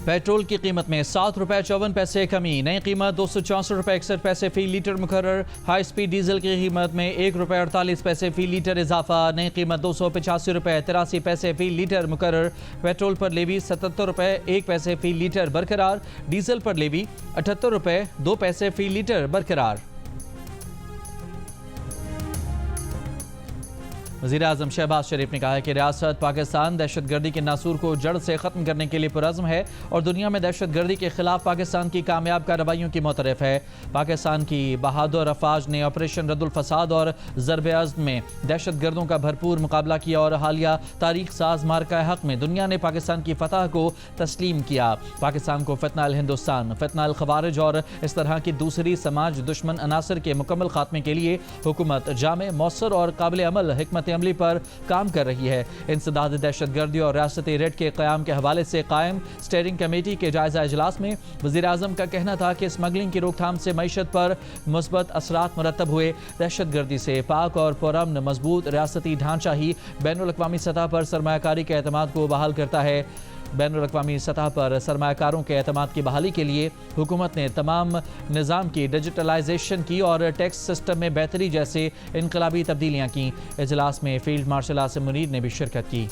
Petrol की कीमत में 7 रुपये 54 पैसे कमी, नई कीमत 264 रुपये 61 पैसे फी लीटर मुकर्रर। हाई स्पीड डीजल की कीमत में 1 रुपये 48 पैसे फी लीटर इजाफा, नई कीमत 285 रुपये 83 पैसे फी लीटर मुकर्रर। पेट्रोल पर लेवी 77 रुपये 1 पैसे फी लीटर बरकरार, डीजल पर लेवी 78 रुपये 2 पैसे फी लीटर बरकरार। वज़ीर-ए-आज़म शहबाज शरीफ ने कहा है कि रियासत पाकिस्तान दहशतगर्दी के नासूर को जड़ से ख़त्म करने के लिए पुरज़्म है और दुनिया में दहशतगर्दी के खिलाफ पाकिस्तान की कामयाब कार्रवाइयों की मोतरफ़ है। पाकिस्तान की बहादुर अफवाज ने ऑपरेशन रद्दुल फसाद और ज़रब-ए-अज़्म में दहशतगर्दों का भरपूर मुकाबला किया और हालिया तारीख साज मार्का हक़ में दुनिया ने पाकिस्तान की फतह को तस्लीम किया। पाकिस्तान को फितना अल हिंदुस्तान, फितना अल खवारिज और इस तरह की दूसरी समाज दुश्मन अनासर के मुकम्मल खात्मे के लिए हुकूमत जामे, मौसर और काबिल अमल हिकमत अमली पर काम कर रही है। इंसदाद दहशतगर्दी और रियासती रेड के क़याम के हवाले से कायम स्टीयरिंग कमेटी के जायजा इजलास में वज़ीर-ए-आज़म का कहना था कि स्मगलिंग की रोकथाम से मईशत पर मुस्बत असरात मुरतब हुए। दहशतगर्दी से पाक और पुरअमन मजबूत रियासती ढांचा ही बैनुल-अक़वामी सतह पर सरमायाकारी के एतमाद को बहाल करता है। बैनुल-अक़वामी सतह पर सरमायाकारों के एतमाद की बहाली के लिए हुकूमत ने तमाम निज़ाम की डिजिटलाइजेशन की और टैक्स सिस्टम में बेहतरी जैसे इनकलाबी तब्दीलियाँ की। इजलास में फील्ड मार्शल आसिम मुनीर ने भी शिरकत की।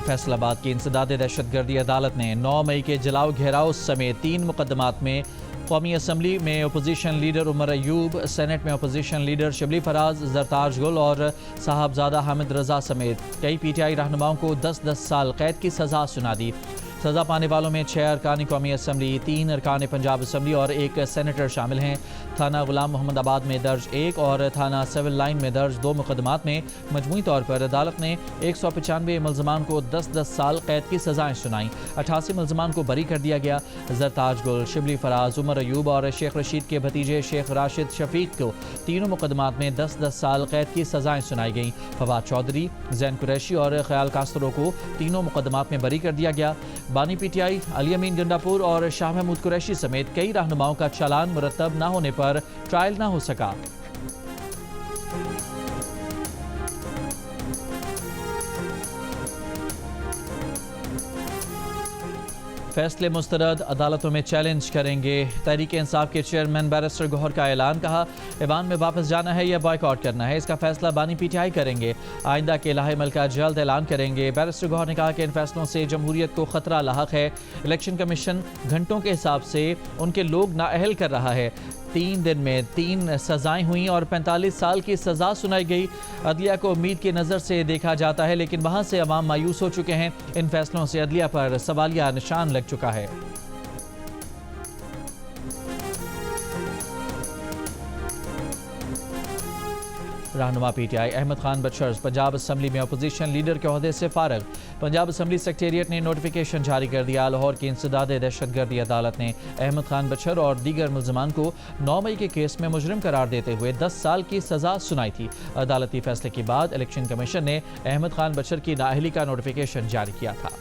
फैसलाबाद की इंसदाद दहशतगर्दी अदालत ने 9 मई के जलाओ घेराव समेत 3 मुकदमात में कौमी असम्बली में opposition leader Umar Ayub, senate में अपोजिशन लीडर शिबली फराज, जरताज गुल और साहबजादा हामिद रजा समेत कई पीटीआई रहनुमाओं को 10-10 साल कैद की सज़ा सुना दी। सज़ा पाने वालों में 6 अरकान कौमी असम्बली, 3 अरकान पंजाब असम्बली और 1 सेनेटर शामिल हैं। थाना गुलाम मोहम्मदाबाद में दर्ज 1 और थाना सिविल लाइन में दर्ज 2 मुकदमात में मजमूई तौर पर अदालत ने 195 मुल्ज़मान को 10-10 साल कैद की सज़ाएँ सुनाई। 88 मुल्ज़मान को बरी कर दिया गया। जरताज गुल, शिबली फराज, उमर अयूब और शेख रशीद के भतीजे शेख राशिद शफीक को तीनों मुकदमात में 10-10 साल कैद की सज़ाएँ सुनाई गईं। फवाद चौधरी, जैन कुरैशी और ख्याल कास्तरो को तीनों मुकदमात में बरी कर दिया गया। बानी पीटीआई, अली अमीन गंडापुर और शाह महमूद कुरैशी समेत कई रहनुमाओं का चालान मुरतब न होने पर ट्रायल न हो सका। फैसले मुस्तरद अदालतों में चैलेंज करेंगे। तहरीक इंसाफ के चेयरमैन बैरिस्टर गौहर का ऐलान, कहा ऐवान में वापस जाना है या बॉयकॉट करना है, इसका फैसला बानी पीटीआई करेंगे। आइंदा के लाहे अमल का जल्द ऐलान करेंगे। बैरिस्टर गौहर ने कहा कि इन फैसलों से जमहूरियत को खतरा लाहक है। इलेक्शन कमीशन घंटों के हिसाब से उनके लोग नाअहल कर रहा है। 3 दिन में 3 सज़ाएँ हुई और 45 साल की सज़ा सुनाई गई। अदलिया को उम्मीद की नज़र से देखा जाता है, लेकिन वहाँ से अवाम मायूस हो चुके हैं। इन फैसलों से अदलिया पर सवालिया निशान लग चुका है। रहनुमा पीटीआई अहमद खान बशर पंजाब असम्बली में अपोजिशन लीडर के ओहदे से फारग। पंजाब असम्बली सेक्रेटेरिएट ने नोटिफिकेशन जारी कर दिया। लाहौर की इंसदाद दहशतगर्दी अदालत ने अहमद खान बशर और दीगर मुल्ज़मान को 9 मई के केस में मुजरिम करार देते हुए 10 साल की सज़ा सुनाई थी। अदालती फैसले के बाद इलेक्शन कमीशन ने अहमद खान बशर की नाअहली का नोटिफिकेशन जारी किया था।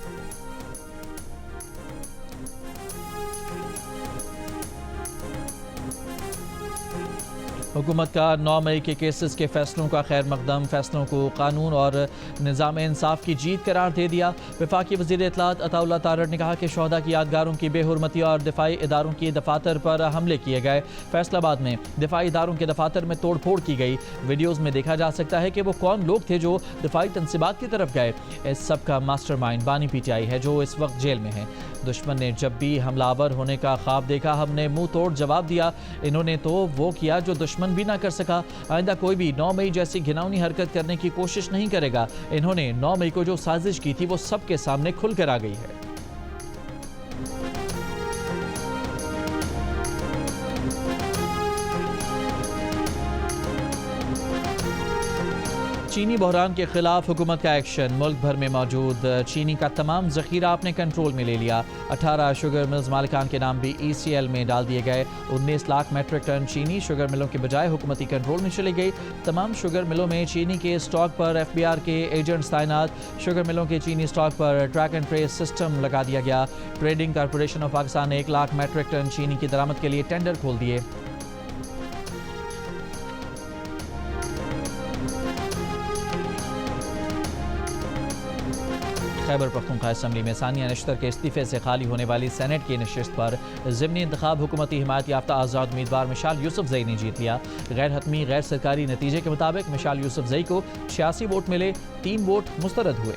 हुकूमत का 9 मई के केसेस के फैसलों का खैर मकदम, फैसलों को कानून और निज़ाम इंसाफ की जीत करार दे दिया। वफाकी वज़ीर इत्तलात अताउल्लाह तारड़ ने कहा कि शोहदा की यादगारों की बेहुरमती और दिफाई इदारों की दफातर पर हमले किए गए। फैसलाबाद में दिफाई इदारों के दफातर में तोड़ फोड़ की गई। वीडियोज़ में देखा जा सकता है कि वो कौन लोग थे जो दिफाई तनसीबात की तरफ गए। इस सब का मास्टरमाइंड बानी पीटीआई है जो इस वक्त जेल में है। दुश्मन ने जब भी हमलावर होने का ख्वाब देखा, हमने मुंह तोड़ जवाब दिया। इन्होंने तो वो किया जो दुश्मन भी ना कर सका। आइंदा कोई भी 9 मई जैसी घिनौनी हरकत करने की कोशिश नहीं करेगा। इन्होंने 9 मई को जो साजिश की थी वो सबके सामने खुलकर आ गई है। चीनी बहरान के खिलाफ हुकूमत का एक्शन, मुल्क भर में मौजूद चीनी का तमाम ज़ख़ीरा अपने कंट्रोल में ले लिया। 18 शुगर मिल्स मालिकान के नाम भी ECL में डाल दिए गए। 19 लाख मेट्रिक टन चीनी शुगर मिलों के बजाय हुकूमती कंट्रोल में चली गई। तमाम शुगर मिलों में चीनी के स्टॉक पर FBR के एजेंट्स तैनात। शुगर मिलों के चीनी स्टॉक पर ट्रैक एंड ट्रेस सिस्टम लगा दिया गया। ट्रेडिंग कॉरपोरेशन ऑफ पाकिस्तान ने 1 लाख मेट्रिक टन चीनी की दरामद के लिए टेंडर खोल दिए। خیبر پختونخوا اسمبلی میں ثانیہ نشتر کے استعفے سے خالی ہونے والی سینٹ کی نشست پر ضمنی انتخاب حکومتی حمایت یافتہ آزاد امیدوار مشال یوسفزئی نے جیت لیا۔ غیر حتمی غیر سرکاری نتیجے کے مطابق مشال یوسفزئی کو 86 ووٹ ملے، 3 ووٹ مسترد ہوئے۔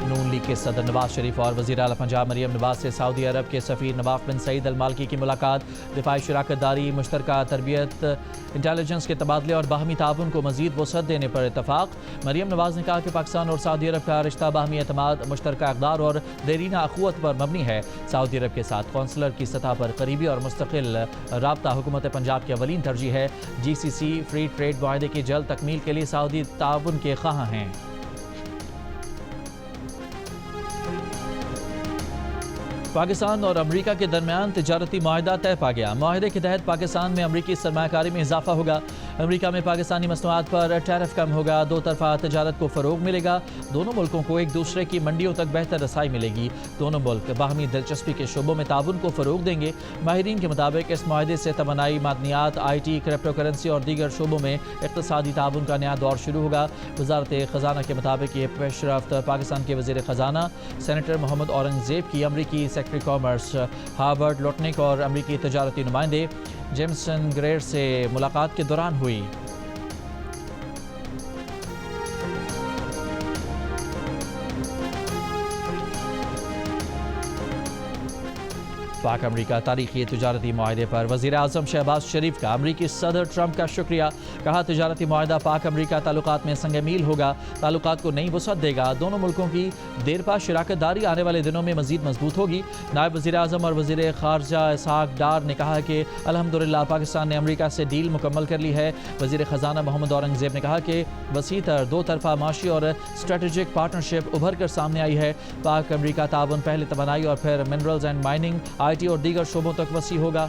نون لیگ کے صدر نواز شریف اور وزیر اعلیٰ پنجاب مریم نواز سے سعودی عرب کے سفیر نواف بن سعید المالکی کی ملاقات۔ دفاعی شراکت داری، مشترکہ تربیت، انٹیلیجنس کے تبادلے اور باہمی تعاون کو مزید وسعت دینے پر اتفاق۔ مریم نواز نے کہا کہ پاکستان اور سعودی عرب کا رشتہ باہمی اعتماد، مشترکہ اقدار اور دیرینہ اخوت پر مبنی ہے۔ سعودی عرب کے ساتھ کونسلر کی سطح پر قریبی اور مستقل رابطہ حکومت پنجاب کی اولین ترجیح ہے۔ جی سی سی فری ٹریڈ معاہدے کی جلد تکمیل کے لیے سعودی تعاون کے خواہاں ہیں۔ پاکستان اور امریکہ کے درمیان تجارتی معاہدہ طے پا گیا۔ معاہدے کے تحت پاکستان میں امریکی سرمایہ کاری میں اضافہ ہوگا۔ امریکہ میں پاکستانی مصنوعات پر ٹیرف کم ہوگا۔ دو طرفہ تجارت کو فروغ ملے گا۔ دونوں ملکوں کو ایک دوسرے کی منڈیوں تک بہتر رسائی ملے گی۔ دونوں ملک باہمی دلچسپی کے شعبوں میں تعاون کو فروغ دیں گے۔ ماہرین کے مطابق اس معاہدے سے توانائی، معدنیات، آئی ٹی، کریپٹو کرنسی اور دیگر شعبوں میں اقتصادی تعاون کا نیا دور شروع ہوگا۔ وزارت خزانہ کے مطابق یہ پیش رفت پاکستان کے وزیر خزانہ سینیٹر محمد اورنگزیب کی امریکی سیکرٹری کامرس ہارورڈ لوٹنک اور امریکی تجارتی نمائندے جیمسن گریر سے ملاقات کے دوران ہوئی۔ پاک امریکہ تاریخی تجارتی معاہدے پر وزیر اعظم شہباز شریف کا امریکی صدر ٹرمپ کا شکریہ۔ کہا تجارتی معاہدہ پاک امریکہ تعلقات میں سنگ میل ہوگا، تعلقات کو نئی وسعت دے گا۔ دونوں ملکوں کی دیرپا شراکت داری آنے والے دنوں میں مزید مضبوط ہوگی۔ نائب وزیر اعظم اور وزیر خارجہ اسحاق ڈار نے کہا کہ الحمدللہ پاکستان نے امریکہ سے ڈیل مکمل کر لی ہے۔ وزیر خزانہ محمد اورنگزیب نے کہا کہ وسیع تر دو طرفہ معاشی اور اسٹریٹجک پارٹنرشپ ابھر کر سامنے آئی ہے۔ پاک امریکہ تعاون پہلے توانائی اور پھر minerals and mining, I T اور دیگر شعبوں تک وسیع ہوگا۔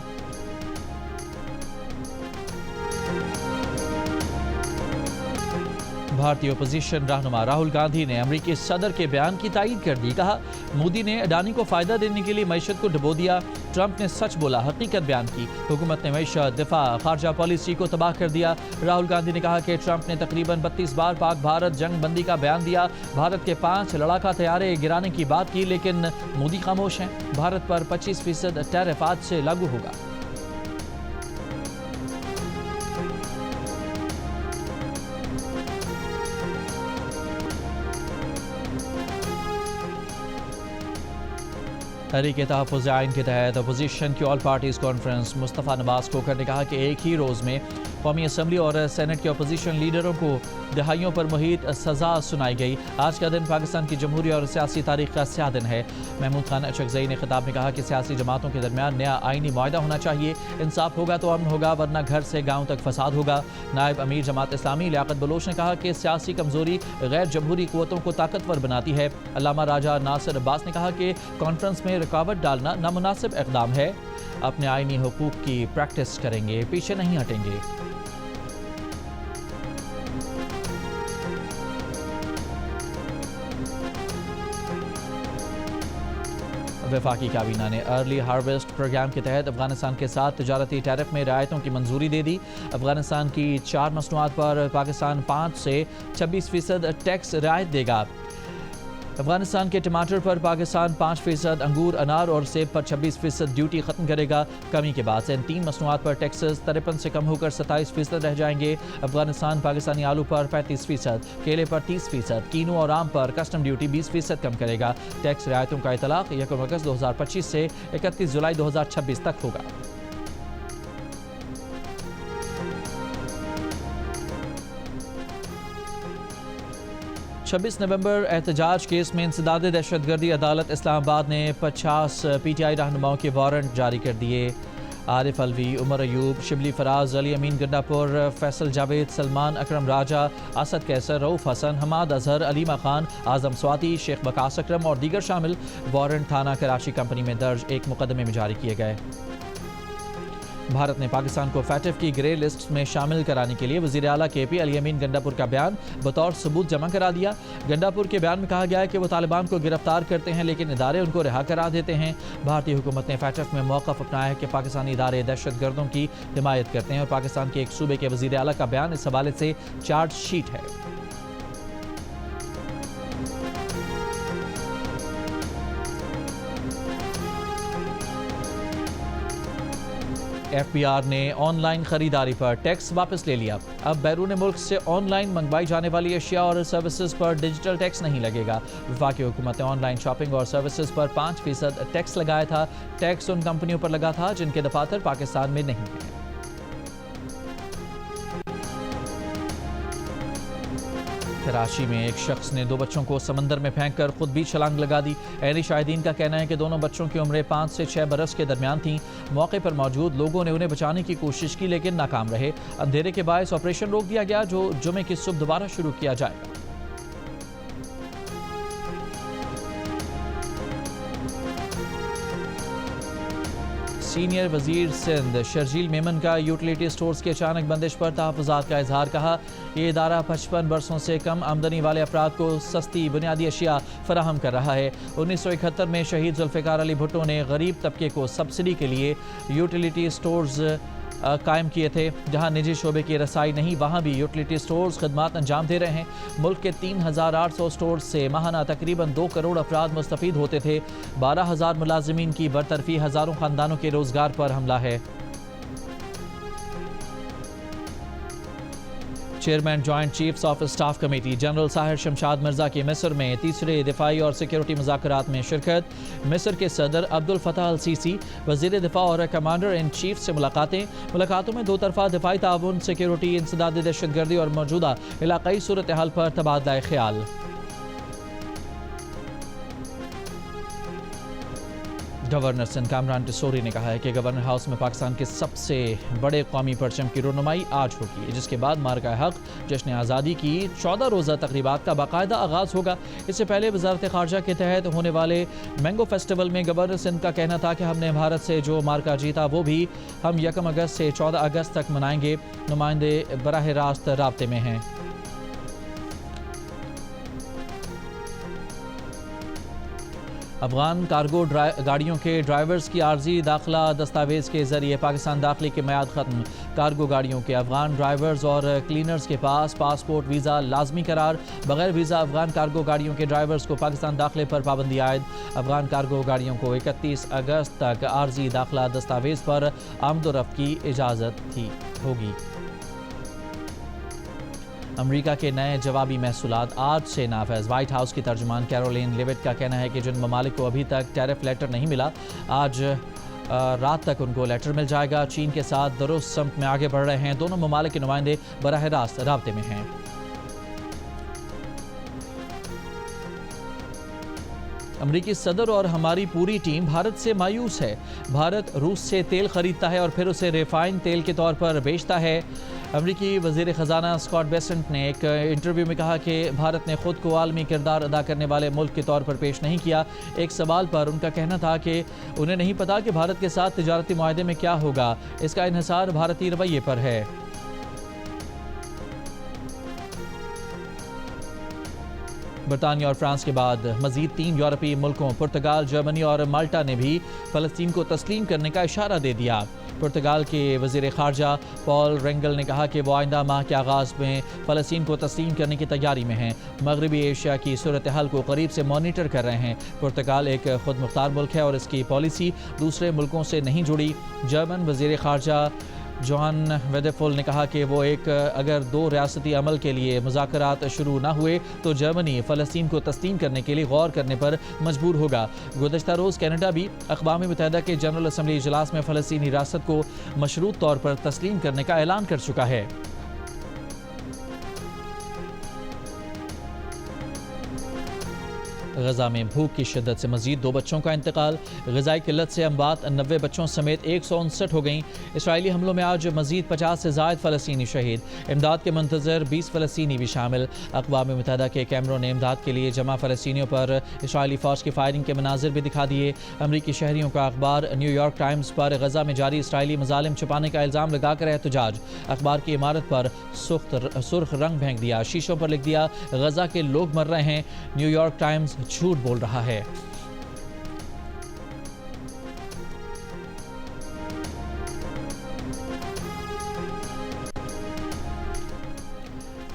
بھارتی اپوزیشن رہنما راہل گاندھی نے امریکی صدر کے بیان کی تائید کر دی۔ کہا مودی نے اڈانی کو فائدہ دینے کے لیے معیشت کو ڈبو دیا، ٹرمپ نے سچ بولا، حقیقت بیان کی۔ حکومت نے معیشت، دفاع، خارجہ پالیسی کو تباہ کر دیا۔ راہل گاندھی نے کہا کہ ٹرمپ نے تقریباً 32 بار پاک بھارت جنگ بندی کا بیان دیا، بھارت کے 5 لڑاکا طیارے گرانے کی بات کی، لیکن مودی خاموش ہیں۔ بھارت پر 25% ٹیرف آج سے لاگو ہوگا۔ تحریک تحفظ آئین کے تحت اپوزیشن کی آل پارٹیز کانفرنس مصطفیٰ نواز کھوکھر نے کہا کہ ایک ہی روز میں قومی اسمبلی اور سینٹ کے اپوزیشن لیڈروں کو دہائیوں پر محیط سزا سنائی گئی۔ آج کا دن پاکستان کی جمہوری اور سیاسی تاریخ کا سیاہ دن ہے۔ محمود خان اچکزئی نے خطاب میں کہا کہ سیاسی جماعتوں کے درمیان نیا آئینی معاہدہ ہونا چاہیے، انصاف ہوگا تو امن ہوگا، ورنہ گھر سے گاؤں تک فساد ہوگا۔ نائب امیر جماعت اسلامی لیاقت بلوچ نے کہا کہ سیاسی کمزوری غیر جمہوری قوتوں کو طاقتور بناتی ہے۔ علامہ راجہ ناصر عباس نے کہا کہ کانفرنس میں رکاوٹ ڈالنا نامناسب اقدام ہے، اپنے آئینی حقوق کی پریکٹس کریں گے، پیچھے نہیں ہٹیں گے۔ وفاقی کابینہ نے ارلی ہارویسٹ پروگرام کے تحت افغانستان کے ساتھ تجارتی ٹیرف میں رعایتوں کی منظوری دے دی۔ افغانستان کی 4 مصنوعات پر پاکستان 5 سے 26% ٹیکس رعایت دے گا۔ افغانستان کے ٹماٹر پر پاکستان 5%، انگور، انار اور سیب پر 26% ڈیوٹی ختم کرے گا۔ کمی کے بعد ان 3 مصنوعات پر ٹیکسز 53 سے کم ہو کر 27% رہ جائیں گے۔ افغانستان پاکستانی آلو پر 35%، کیلے پر 30%، کینو اور آم پر کسٹم ڈیوٹی 20% کم کرے گا۔ ٹیکس رعایتوں کا اطلاق 1 اگست 2025 سے 31 جولائی 2026 تک ہوگا۔ 26 نومبر احتجاج کیس میں انسداد دہشت گردی عدالت اسلام آباد نے 50 پی ٹی آئی رہنماؤں کے وارنٹ جاری کر دیے۔ عارف الوی، عمر ایوب، شبلی فراز، علی امین گنڈا پور، فیصل جاوید، سلمان اکرم راجہ، اسد کیسر، رؤوف حسن، حماد اظہر، علیمہ خان، اعظم سواتی، شیخ وقاص اکرم اور دیگر شامل۔ وارنٹ تھانہ کراچی کمپنی میں درج ایک مقدمے میں جاری کیے گئے۔ भारत ने पाकिस्तान को फैटिफ की ग्रे लिस्ट में शामिल कराने के लिए वज़ीर आला KP अली अमीन गंडापुर का बयान बतौर सबूत जमा करा दिया। गंडापुर के बयान में कहा गया है कि वो तालिबान को गिरफ्तार करते हैं लेकिन इदारे उनको रिहा करा देते हैं। भारतीय हुकूमत ने फैटिफ में मौक़िफ़ अपनाया है कि पाकिस्तानी इदारे दहशत गर्दों की हिमायत करते हैं और पाकिस्तान के एक सूबे के वज़ीर आला का बयान इस हवाले से चार्जशीट है। FBR ने ऑनलाइन खरीदारी पर टैक्स वापस ले लिया। अब बैरून मुल्क से ऑनलाइन मंगवाई जाने वाली अशिया और सर्विसेज पर डिजिटल टैक्स नहीं लगेगा। वफाकी हुकूमत ने ऑनलाइन शॉपिंग और सर्विसेज पर 5% टैक्स लगाया था। टैक्स उन कंपनियों पर लगा था जिनके दफातर पाकिस्तान में नहीं हैं। कराची में एक शख्स ने 2 बच्चों को समंदर में फेंककर खुद भी छलांग लगा दी। ऐनी शाहिदीन का कहना है कि दोनों बच्चों की उम्रें 5 से 6 बरस के दरमियान थीं। मौके पर मौजूद लोगों ने उन्हें बचाने की कोशिश की लेकिन नाकाम रहे। अंधेरे के बायस ऑपरेशन रोक दिया गया जो जुमे की सुबह दोबारा शुरू किया जाएगा। सीनियर वजीर सिंध शर्जील मेमन का यूटिलिटी स्टोर्स की अचानक बंदिश पर तहफ़्फ़ुज़ात का इजहार। कहा ये इदारा 55 बरसों से कम आमदनी वाले अफराद को सस्ती बुनियादी अशिया फराहम कर रहा है। 1971 में शहीद जुल्फ़िकार अली भुट्टो ने गरीब तबके को सब्सिडी के लिए यूटिलिटी स्टोर्स कायम किए थे। जहां निजी शोबे की रसाई नहीं वहां भी यूटिलिटी स्टोर्स खदमात अंजाम दे रहे हैं। मुल्क के 3800 स्टोर्स से माहाना तकरीबन 2 करोड़ अफराद मुस्तफ़ीद होते थे। 12,000 मुलाजिमीन की बरतरफी, हज़ारों ख़ानदानों के रोज़गार पर हमला है। Chairman joint chiefs of staff committee general Sahir Shamshad Mirza की मिस्र में तीसरे दिफाई और सिक्योरिटी मुज़ाकरात में शिरकत। मिस्र के सदर अब्दुल फताह अल सीसी, वज़ीर दिफा और कमांडर इन चीफ से मुलाकातों में 2 तरफ़ा दिफाई ताउन, सिक्योरिटी, इंसदाद दहशतगर्दी और मौजूदा इलाक़ाई सूरत हाल पर तबादला ख्याल। गवर्नर सिंध कामरान टिसोरी ने कहा है कि गवर्नर हाउस में पाकिस्तान के सबसे बड़े कौमी परचम की रोनुमाई आज होगी, जिसके बाद मार्का हक जश्न आज़ादी की 14 रोज़ा तकरीबात का बाकायदा आगाज़ होगा। इससे पहले वज़ारत ख़ारजा के तहत होने वाले मैंगो फेस्टिवल में गवर्नर सिंध का कहना था कि हमने भारत से जो मार्का जीता वो भी हम 1 अगस्त से 14 अगस्त तक मनाएंगे। नुमाइंदे बराह रास्त राब्ते में हैं। अफगान कार्गो गाड़ियों के ड्राइवर्स की आर्जी दाखिला दस्तावेज़ के ज़रिए पाकिस्तान दाखिले की मियाद ख़त्म। कार्गो गाड़ियों के अफगान ड्राइवर्स और क्लीनर्स के पास पासपोर्ट वीज़ा लाजमी करार। बगैर वीज़ा अफगान कार्गो गाड़ियों के ड्राइवर्स को पाकिस्तान दाखिले पर पाबंदी आयद। अफगान कार्गो गाड़ियों को 31 अगस्त तक आर्जी दाखिला दस्तावेज़ पर आमदोरफ्त की इजाज़त होगी। अमेरिका के नए जवाबी महसूलात आज से नाफिज। वाइट हाउस की तर्जुमान कैरोलिन लेविट का कहना है कि जिन ममालिक को अभी तक टैरिफ लेटर नहीं मिला, आज रात तक उनको लेटर मिल जाएगा। चीन के साथ दुरुस्त सम्त में आगे बढ़ रहे हैं। दोनों ममालिक के नुमाइंदे बराह रास्त राब्ते में हैं। अमरीकी सदर और हमारी पूरी टीम भारत से मायूस है। भारत रूस से तेल खरीदता है और फिर उसे रिफाइंड तेल के तौर पर बेचता है। अमरीकी वज़ीर ख़जाना स्कॉट बेसेंट ने एक इंटरव्यू में कहा कि भारत ने ख़ुद को आलमी किरदार अदा करने वाले मुल्क के तौर पर पेश नहीं किया। एक सवाल पर उनका कहना था कि उन्हें नहीं पता कि भारत के साथ तिजारती मुआहदे में क्या होगा। इसका इन्हिसार भारतीय रवैये पर है। बरतानिया और फ्रांस के बाद मज़ीद 3 यूरोपीय मुल्कों पुर्तगाल, जर्मनी और माल्टा ने भी फ़लस्तीन को तस्लीम करने का इशारा दे दिया। पुर्तगाल के वज़ीर ख़ारजा पॉल रेंगल ने कहा कि वो आइंदा माह के आगाज़ में फ़लस्तीन को तस्लीम करने की तैयारी में हैं। मगरबी एशिया की सूरत हाल को करीब से मॉनिटर कर रहे हैं। पुर्तगाल एक खुद मुख्तार मुल्क है और इसकी पॉलिसी दूसरे मुल्कों से नहीं जुड़ी। जर्मन वज़ीर ख़ारजा जोहान वेदेफुल ने कहा कि वो अगर 2 रियासती अमल के लिए मुज़ाकरात शुरू ना हुए तो जर्मनी फ़लस्तीन को तस्लीम करने के लिए गौर करने पर मजबूर होगा। गुज़श्ता रोज़ कनाडा भी अक़वाम मुत्तहिदा के जनरल असम्बली इजलास में फ़लस्तीनी रियासत को मशरूत तौर पर तस्लीम करने का ऐलान कर चुका है। غزہ میں بھوک کی شدت سے مزید 2 بچوں کا انتقال، غذائی قلت سے اموات 90 بچوں سمیت 159 ہو گئیں۔ اسرائیلی حملوں میں آج مزید 50 سے زائد فلسطینی شہید، امداد کے منتظر 20 فلسطینی بھی شامل۔ اقوام متحدہ کے کیمروں نے امداد کے لیے جمع فلسطینیوں پر اسرائیلی فوج کی فائرنگ کے مناظر بھی دکھا دیے۔ امریکی شہریوں کا اخبار نیو یارک ٹائمز پر غزہ میں جاری اسرائیلی مظالم چھپانے کا الزام لگا کر احتجاج، اخبار کی عمارت پر سرخ رنگ پھینک دیا، شیشوں پر لکھ دیا غزہ کے لوگ مر رہے ہیں، نیو یارک ٹائمز جھوٹ بول رہا ہے۔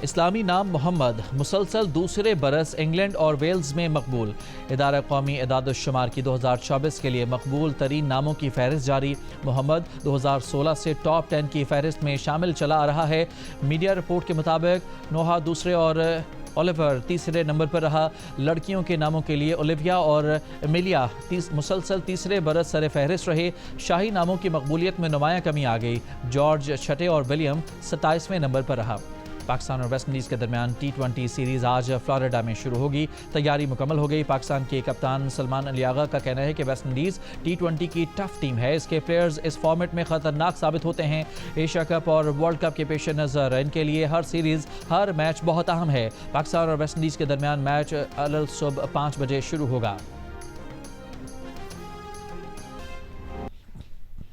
اسلامی نام محمد مسلسل دوسرے برس انگلینڈ اور ویلز میں مقبول، ادارہ قومی اعداد و شمار کی 2024 کے لیے مقبول ترین ناموں کی فہرست جاری، محمد 2016 سے ٹاپ 10 کی فہرست میں شامل چلا آ رہا ہے۔ میڈیا رپورٹ کے مطابق نوحہ دوسرے اور اولیور تیسرے نمبر پر رہا۔ لڑکیوں کے ناموں کے لیے اولیویا اور ایمیلیا مسلسل تیسرے برس سر فہرست رہے۔ شاہی ناموں کی مقبولیت میں نمایاں کمی آ گئی، جارج چھٹے اور ولیم 27ویں نمبر پر رہا۔ پاکستان اور ویسٹ انڈیز کے درمیان ٹی20 سیریز آج فلوریڈا میں شروع ہوگی، تیاری مکمل ہو گئی۔ پاکستان کے کپتان سلمان علی آغا کا کہنا ہے کہ ویسٹ انڈیز ٹی20 کی ٹف ٹیم ہے، اس کے پلیئرز اس فارمیٹ میں خطرناک ثابت ہوتے ہیں۔ ایشیا کپ اور ورلڈ کپ کے پیش نظر ان کے لیے ہر سیریز، ہر میچ بہت اہم ہے۔ پاکستان اور ویسٹ انڈیز کے درمیان میچ الصبح 5 بجے شروع ہوگا۔